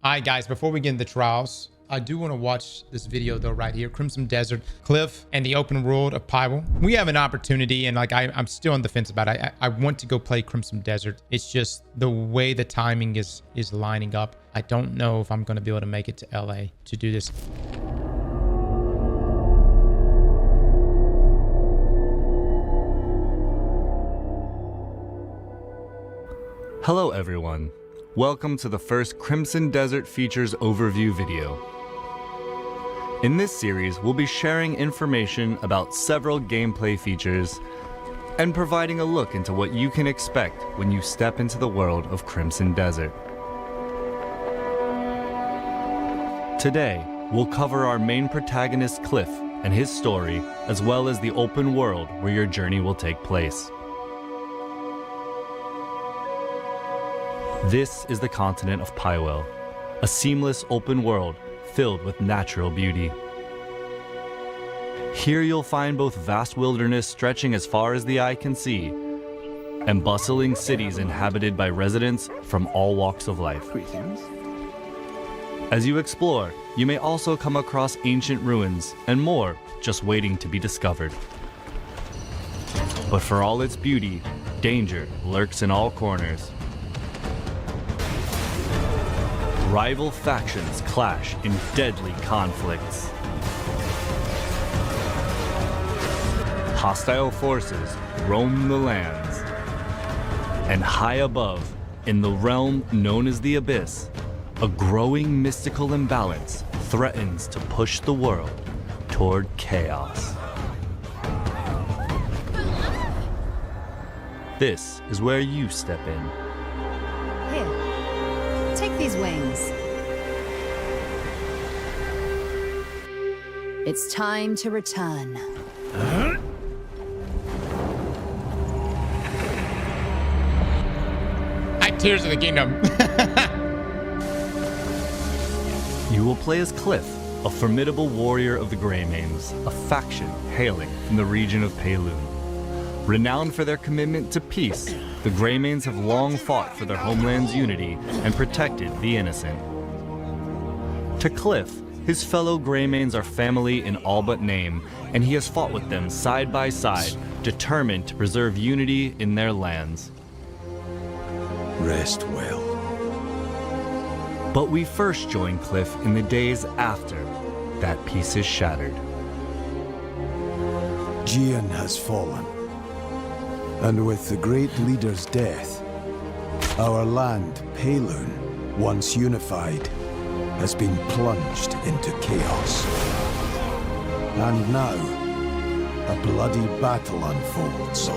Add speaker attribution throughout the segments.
Speaker 1: All right, guys, before we get into the trials, I do want to watch this video though right here. Crimson Desert, Kliff, and the Open World of Pywel. We have an opportunity, and like I'm still on the fence about it. I want to go play Crimson Desert. It's just the way the timing is lining up. I don't know if I'm going to be able to make it to LA to do this.
Speaker 2: Hello everyone. Welcome to the first Crimson Desert Features overview video. In this series, we'll be sharing information about several gameplay features and providing a look into what you can expect when you step into the world of Crimson Desert. Today, we'll cover our main protagonist Kliff and his story, as well as the open world where your journey will take place. This is the continent of Pywel, a seamless open world filled with natural beauty. Here you'll find both vast wilderness stretching as far as the eye can see, and bustling cities inhabited by residents from all walks of life. As you explore, you may also come across ancient ruins and more just waiting to be discovered. But for all its beauty, danger lurks in all corners. Rival factions clash in deadly conflicts. Hostile forces roam the lands. And high above, in the realm known as the Abyss, a growing mystical imbalance threatens to push the world toward chaos. This is where you step in.
Speaker 3: Take these wings. It's time to return.
Speaker 1: Tears of the Kingdom.
Speaker 2: You will play as Kliff, a formidable warrior of the Greymanes, a faction hailing from the region of Payloon. Renowned for their commitment to peace, the Greymanes have long fought for their homeland's unity and protected the innocent. To Kliff, his fellow Greymanes are family in all but name, and he has fought with them side by side, determined to preserve unity in their lands.
Speaker 4: Rest well.
Speaker 2: But we first join Kliff in the days after that peace is shattered.
Speaker 4: Gian has fallen. And with the great leader's death, our land, Payloon, once unified, has been plunged into chaos. And now, a bloody battle unfolds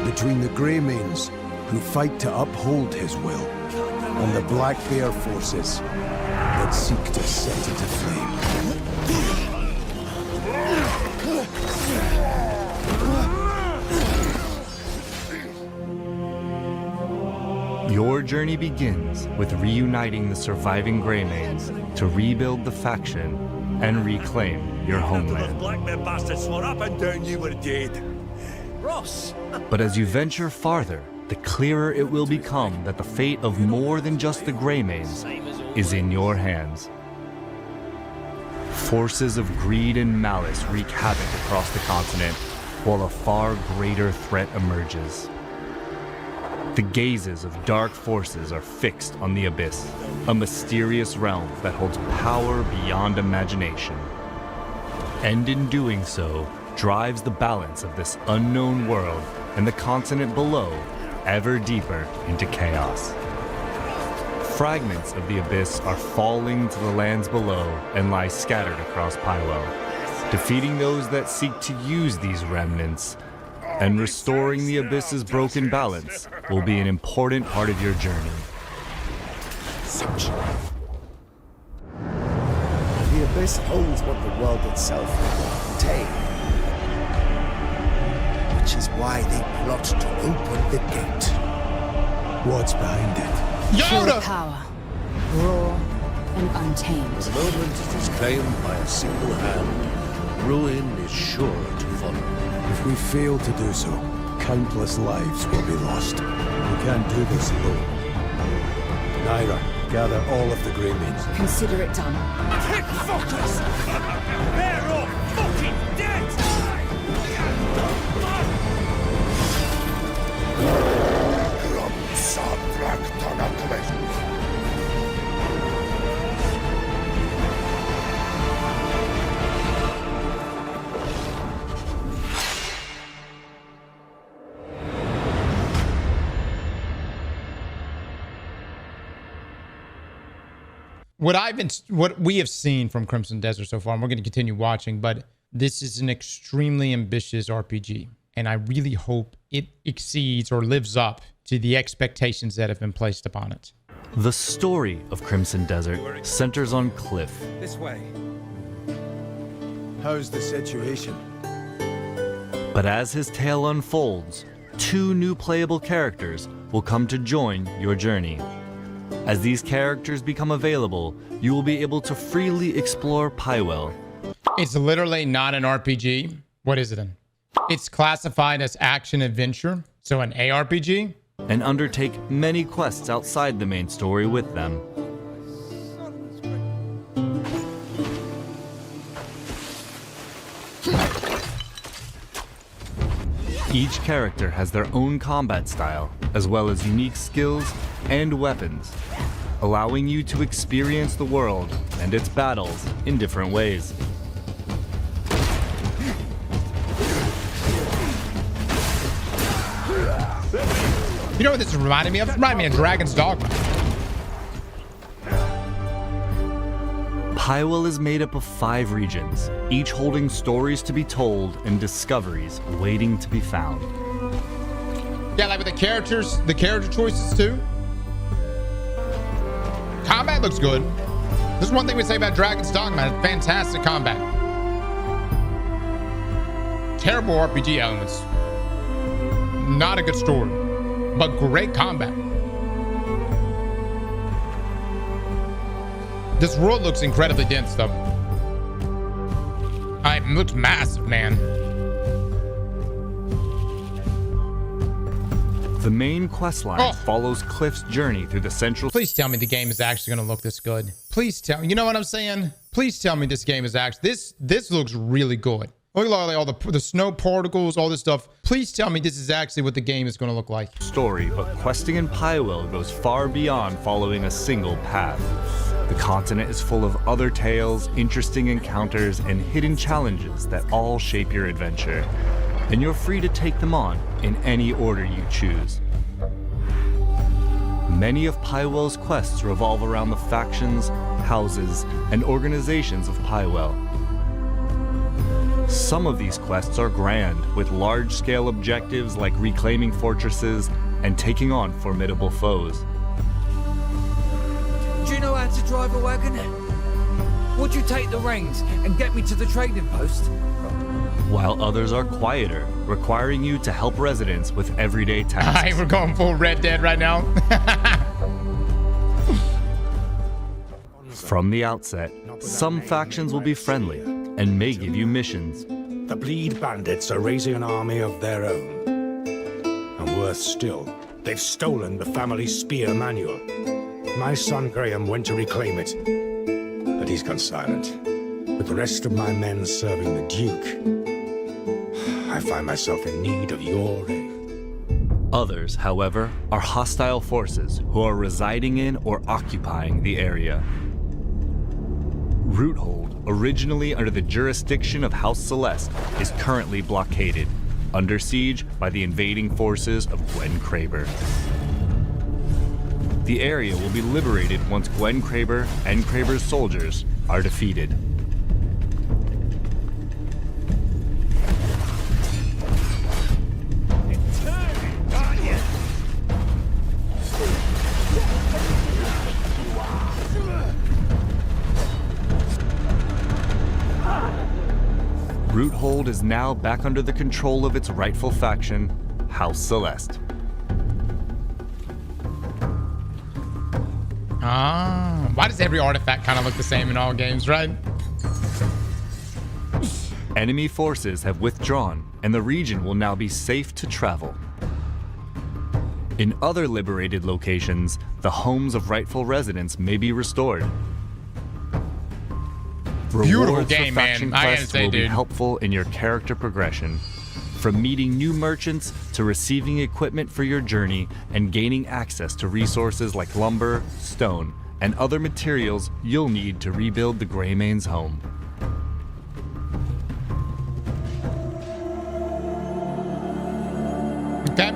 Speaker 4: between the Greymanes, who fight to uphold his will, and the Black Bear forces that seek to set it aflame.
Speaker 2: Your journey begins with reuniting the surviving Greymanes to rebuild the faction and reclaim your homeland.
Speaker 5: Black Bear bastards swore up and down you were dead. Ross!
Speaker 2: But as you venture farther, the clearer it will become that the fate of more than just the Greymanes is in your hands. Forces of greed and malice wreak havoc across the continent, while a far greater threat emerges. The gazes of dark forces are fixed on the Abyss, a mysterious realm that holds power beyond imagination. And in doing so, drives the balance of this unknown world and the continent below ever deeper into chaos. Fragments of the Abyss are falling to the lands below and lie scattered across Pywel. Defeating those that seek to use these remnants and restoring the Abyss's broken balance will be an important part of your journey.
Speaker 6: The Abyss holds what the world itself will contain, which is why they plot to open the gate.
Speaker 4: What's behind it?
Speaker 1: Yoda!
Speaker 3: Pure power, raw and untamed.
Speaker 6: The moment it is claimed by a single hand, ruin is sure to follow.
Speaker 4: If we fail to do so, countless lives will be lost. We can't do this alone. Naira, Gather all of the Greymane.
Speaker 3: Consider it done.
Speaker 5: Kick fuckers! They're all fucking dead!
Speaker 1: What we have seen from Crimson Desert so far, and we're going to continue watching, but this is an extremely ambitious RPG, and I really hope it exceeds or lives up to the expectations that have been placed upon it.
Speaker 2: The story of Crimson Desert centers on Kliff,
Speaker 5: This way.
Speaker 4: How's the situation?
Speaker 2: but as his tale unfolds, 2 new playable characters will come to join your journey. As these characters become available, you will be able to freely explore Pywel.
Speaker 1: It's literally not an RPG. What is it then? It's classified as action adventure, so an ARPG.
Speaker 2: And undertake many quests outside the main story with them. Each character has their own combat style, as well as unique skills and weapons, allowing you to experience the world and its battles in different ways.
Speaker 1: You know what this reminded me of? It reminded me of Dragon's Dogma.
Speaker 2: Pywel is made up of 5 regions, each holding stories to be told and discoveries waiting to be found.
Speaker 1: Yeah, like with the character choices too. Combat looks good. This is one thing we say about Dragon's Dogma. Fantastic combat. Terrible RPG elements. Not a good story, but great combat. This world looks incredibly dense, though. It looks massive, man.
Speaker 2: The main questline follows Kliff's journey through the central...
Speaker 1: Please tell me the game is actually going to look this good. Please tell me. You know what I'm saying? Please tell me this game is actually... This looks really good. Look at all the snow particles, all this stuff. Please tell me this is actually what the game is going to look like.
Speaker 2: story, but questing in Pywel goes far beyond following a single path. The continent is full of other tales, interesting encounters, and hidden challenges that all shape your adventure, and you're free to take them on in any order you choose. Many of Pywel's quests revolve around the factions, houses, and organizations of Pywel. Some of these quests are grand, with large-scale objectives like reclaiming fortresses and taking on formidable foes.
Speaker 7: Do you know how to drive a wagon? Would you take the reins and get me to the trading post?
Speaker 2: While others are quieter, requiring you to help residents with everyday tasks.
Speaker 1: Alright, we're going full Red Dead right now.
Speaker 2: From the outset, some factions will be friendly and may give you missions.
Speaker 8: The Bleed Bandits are raising an army of their own. And worse still, they've stolen the family spear manual. My son Graham went to reclaim it, but he's gone silent. With the rest of my men serving the Duke, I find myself in need of your aid.
Speaker 2: Others, however, are hostile forces who are residing in or occupying the area. Roothold, originally under the jurisdiction of House Celeste, is currently blockaded, under siege by the invading forces of Gwen Kraber. The area will be liberated once Gwen Kraber and Kraber's soldiers are defeated. Roothold is now back under the control of its rightful faction, House Celeste.
Speaker 1: Why does every artifact kind of look the same in all games, right?
Speaker 2: Enemy forces have withdrawn, and the region will now be safe to travel. In other liberated locations, the homes of rightful residents may be restored.
Speaker 1: Beautiful
Speaker 2: Rewards
Speaker 1: game,
Speaker 2: for faction
Speaker 1: man. I gotta
Speaker 2: quests
Speaker 1: say,
Speaker 2: will be
Speaker 1: dude.
Speaker 2: helpful in your character progression. From meeting new merchants to receiving equipment for your journey and gaining access to resources like lumber, stone, and other materials you'll need to rebuild the Greymane's home.
Speaker 1: Okay.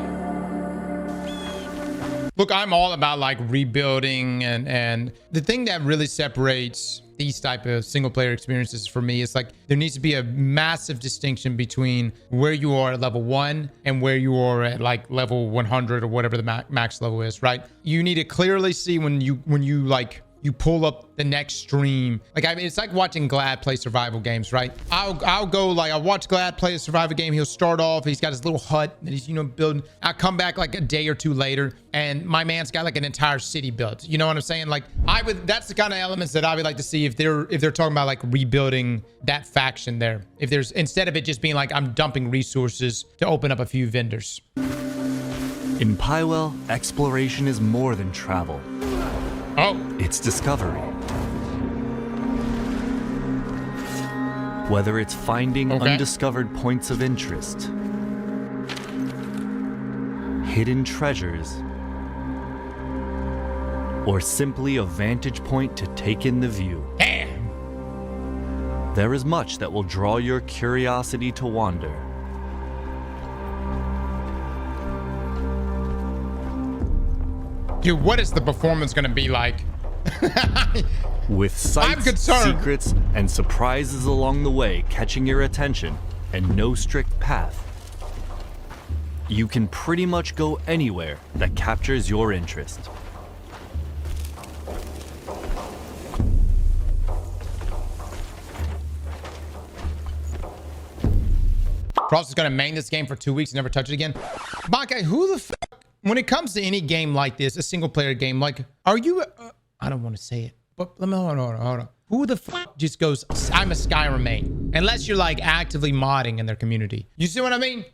Speaker 1: Look, I'm all about like rebuilding and the thing that really separates these type of single player experiences for me is like there needs to be a massive distinction between where you are at level 1 and where you are at like level 100 or whatever the max level is, right? You need to clearly see when you like you pull up the next stream. Like, I mean, it's like watching Glad play survival games, right? I'll go like, I'll watch Glad play a survival game. He'll start off, he's got his little hut that he's, you know, building. I'll come back like a day or two later and my man's got like an entire city built. You know what I'm saying? Like that's the kind of elements that I would like to see if they're talking about like rebuilding that faction there. If there's, instead of it just being like, I'm dumping resources to open up a few vendors.
Speaker 2: In Pywel, exploration is more than travel.
Speaker 1: Oh,
Speaker 2: It's discovery. Whether it's finding
Speaker 1: Okay.
Speaker 2: undiscovered points of interest, hidden treasures, or simply a vantage point to take in the view,
Speaker 1: damn.
Speaker 2: there is much that will draw your curiosity to wander.
Speaker 1: Dude, what is the performance going to be like?
Speaker 2: With sights,
Speaker 1: concerned.
Speaker 2: secrets, and surprises along the way catching your attention, and no strict path, you can pretty much go anywhere that captures your interest.
Speaker 1: Cross is going to main this game for 2 weeks and never touch it again. Bankai, who the fuck, when it comes to any game like this, a single player game, like, are you, I don't want to say it, but let me, hold on. Who the fuck just goes, I'm a Skyrim main? Unless you're like actively modding in their community. You see what I mean?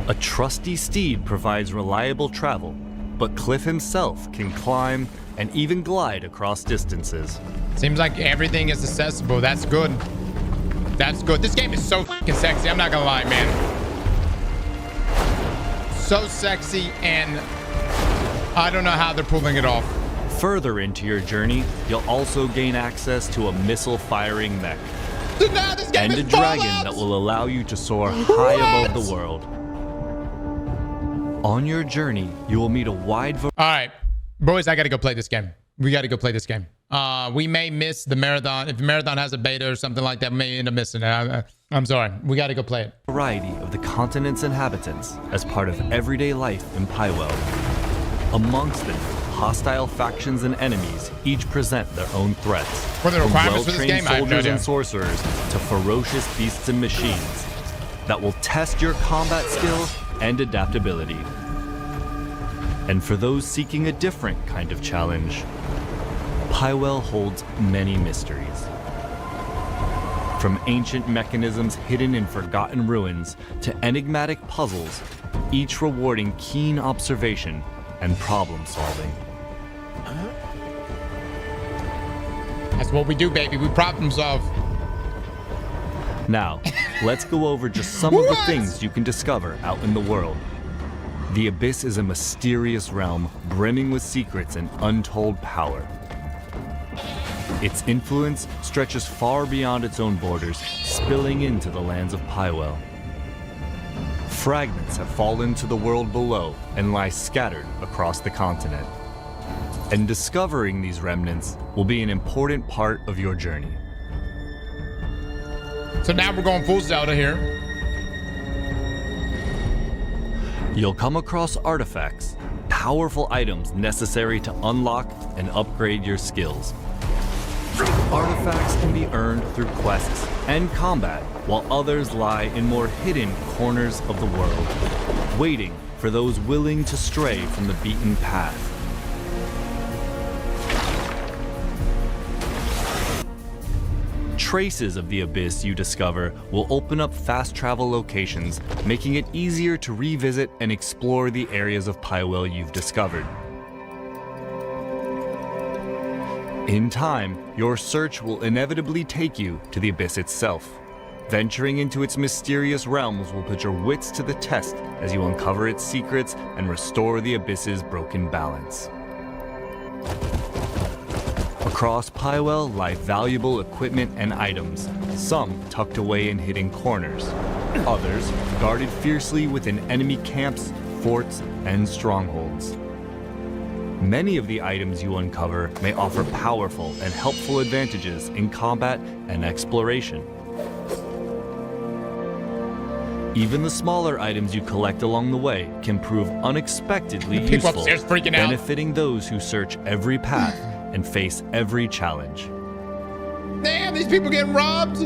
Speaker 2: A trusty steed provides reliable travel, but Kliff himself can climb and even glide across distances.
Speaker 1: Seems like everything is accessible. That's good. That's good. This game is so fucking sexy. I'm not gonna lie, man. So sexy, and I don't know how they're pulling it off.
Speaker 2: Further into your journey, you'll also gain access to a missile-firing mech
Speaker 1: So now this game
Speaker 2: and a
Speaker 1: is
Speaker 2: dragon
Speaker 1: Fallout.
Speaker 2: that will allow you to soar high above the world. On your journey, you will meet a wide variety.
Speaker 1: All right, boys, I gotta go play this game. We gotta go play this game. We may miss the marathon. If the marathon has a beta or something like that, we may end up missing it. I'm sorry. We gotta go play it.
Speaker 2: Variety of the continent's inhabitants as part of everyday life in Pywel. Amongst them, hostile factions and enemies each present their own threats.
Speaker 1: What are the
Speaker 2: From
Speaker 1: requirements for this
Speaker 2: well-trained
Speaker 1: game? I have no
Speaker 2: soldiers
Speaker 1: idea.
Speaker 2: and sorcerers to ferocious beasts and machines that will test your combat skill and adaptability. And for those seeking a different kind of challenge, Pywel holds many mysteries. From ancient mechanisms hidden in forgotten ruins to enigmatic puzzles, each rewarding keen observation and problem solving.
Speaker 1: That's what we do, baby. We problem solve.
Speaker 2: Now, let's go over just some of the
Speaker 1: What?
Speaker 2: things you can discover out in the world. The Abyss is a mysterious realm brimming with secrets and untold power. Its influence stretches far beyond its own borders, spilling into the lands of Pywel. Fragments have fallen to the world below and lie scattered across the continent. And discovering these remnants will be an important part of your journey.
Speaker 1: So now we're going full Zelda here.
Speaker 2: You'll come across artifacts, powerful items necessary to unlock and upgrade your skills. Artifacts can be earned through quests and combat, while others lie in more hidden corners of the world, waiting for those willing to stray from the beaten path. traces of the abyss you discover will open up fast travel locations, making it easier to revisit and explore the areas of Pywel you've discovered. In time, your search will inevitably take you to the abyss itself. Venturing into its mysterious realms will put your wits to the test as you uncover its secrets and restore the abyss's broken balance. Across Pywel lie valuable equipment and items, some tucked away in hidden corners, others guarded fiercely within enemy camps, forts, and strongholds. Many of the items you uncover may offer powerful and helpful advantages in combat and exploration. Even the smaller items you collect along the way can prove unexpectedly
Speaker 1: People
Speaker 2: useful,
Speaker 1: upstairs freaking out.
Speaker 2: benefiting those who search every path and face every challenge.
Speaker 1: Damn, these people getting robbed.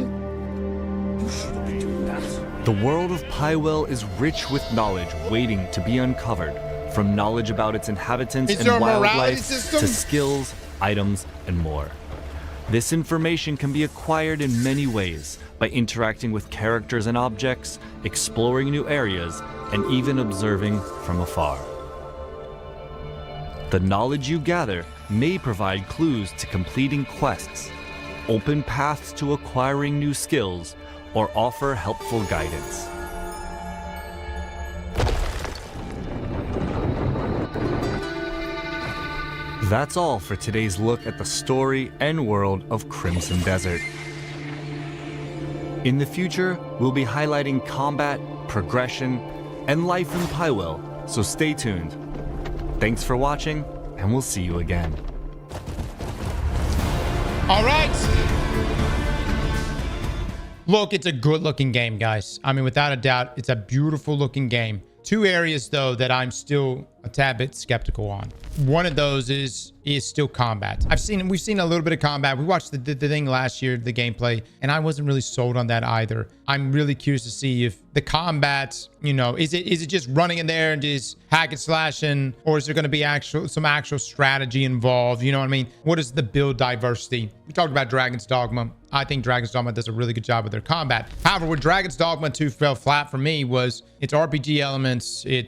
Speaker 2: The world of Pywel is rich with knowledge waiting to be uncovered, from knowledge about its inhabitants
Speaker 1: Is
Speaker 2: and
Speaker 1: there a morality
Speaker 2: wildlife
Speaker 1: system?
Speaker 2: to skills, items, and more. This information can be acquired in many ways, by interacting with characters and objects, exploring new areas, and even observing from afar. The knowledge you gather may provide clues to completing quests, open paths to acquiring new skills, or offer helpful guidance. That's all for today's look at the story and world of Crimson Desert. In the future, we'll be highlighting combat, progression, and life in Pywel, so stay tuned. Thanks for watching, and we'll see you again.
Speaker 1: All right. Look, it's a good looking game, guys. I mean, without a doubt, it's a beautiful looking game. Two areas, though, that I'm still a tad bit skeptical on. One of those is still combat. We've seen a little bit of combat. We watched the thing last year, the gameplay, and I wasn't really sold on that either. I'm really curious to see if the combat, you know, is it just running in there and just hack and slashing, or is there going to be some actual strategy involved? You know what I mean? What is the build diversity? We talked about Dragon's Dogma. I think Dragon's Dogma does a really good job with their combat. However, where Dragon's Dogma 2 fell flat for me was its RPG elements. It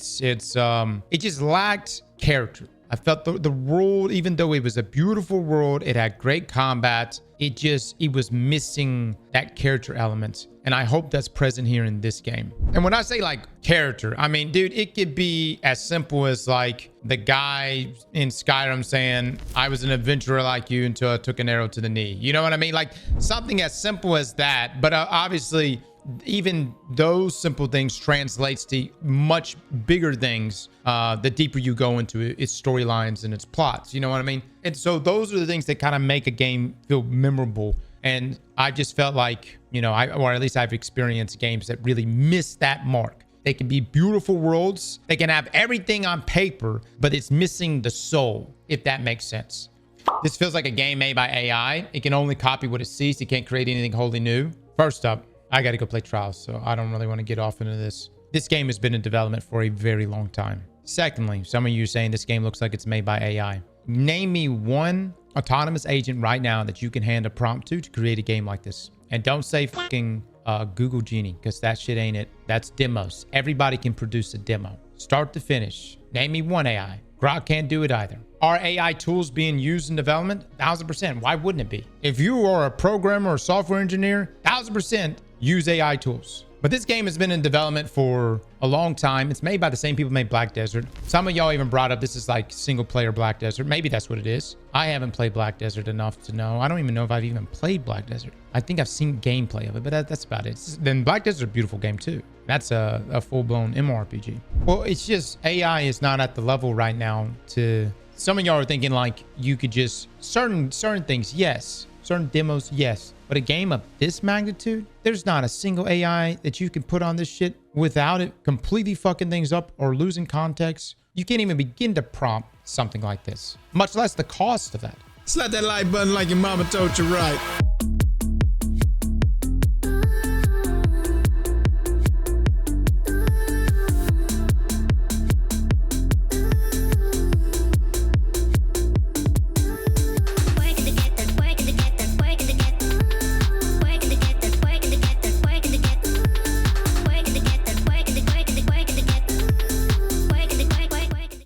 Speaker 1: just lacked character. I felt the world, even though it was a beautiful world, it had great combat, it was missing that character element. And I hope that's present here in this game. And when I say like character, I mean, dude, it could be as simple as like the guy in Skyrim saying, I was an adventurer like you until I took an arrow to the knee. You know what I mean? Like something as simple as that. But obviously, even those simple things translates to much bigger things the deeper you go into its storylines and its plots. You know what I mean? And so those are the things that kind of make a game feel memorable. And I just felt like, you know, or at least I've experienced games that really miss that mark. They can be beautiful worlds. They can have everything on paper, but it's missing the soul, if that makes sense. This feels like a game made by AI. It can only copy what it sees. It can't create anything wholly new. First up, I got to go play Trials, so I don't really want to get off into this. This game has been in development for a very long time. Secondly, some of you are saying this game looks like it's made by AI. Name me one autonomous agent right now that you can hand a prompt to create a game like this. And don't say fucking Google Genie, because that shit ain't it. That's demos. Everybody can produce a demo. Start to finish. Name me one AI. Grok can't do it either. Are AI tools being used in development? 1000%. Why wouldn't it be? If you are a programmer or software engineer, 1000% use AI tools. But this game has been in development for a long time. It's made by the same people who made Black Desert. Some of y'all even brought up this is like single player Black Desert. Maybe that's what it is. I haven't played Black Desert enough to know. I don't even know if I've even played Black Desert. I think I've seen gameplay of it, but that's about it. Then Black Desert is a beautiful game too. That's a full-blown MMORPG. Well, it's just AI is not at the level right now to... Some of y'all are thinking like you could just... Certain things, yes. Certain demos, yes. But a game of this magnitude, there's not a single AI that you can put on this shit without it completely fucking things up or losing context. You can't even begin to prompt something like this, much less the cost of that.
Speaker 9: Slap that like button like your mama told you right.